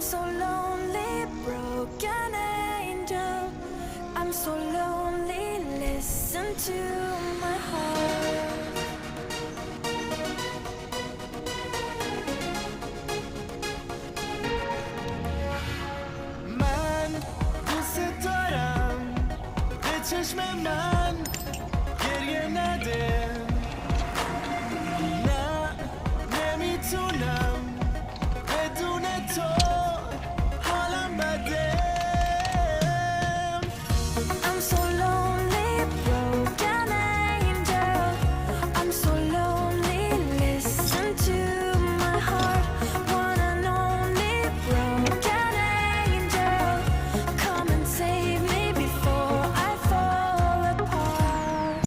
so lonely, broken angel. I'm so lonely, listen to my heart. من دوست دارم به چشم من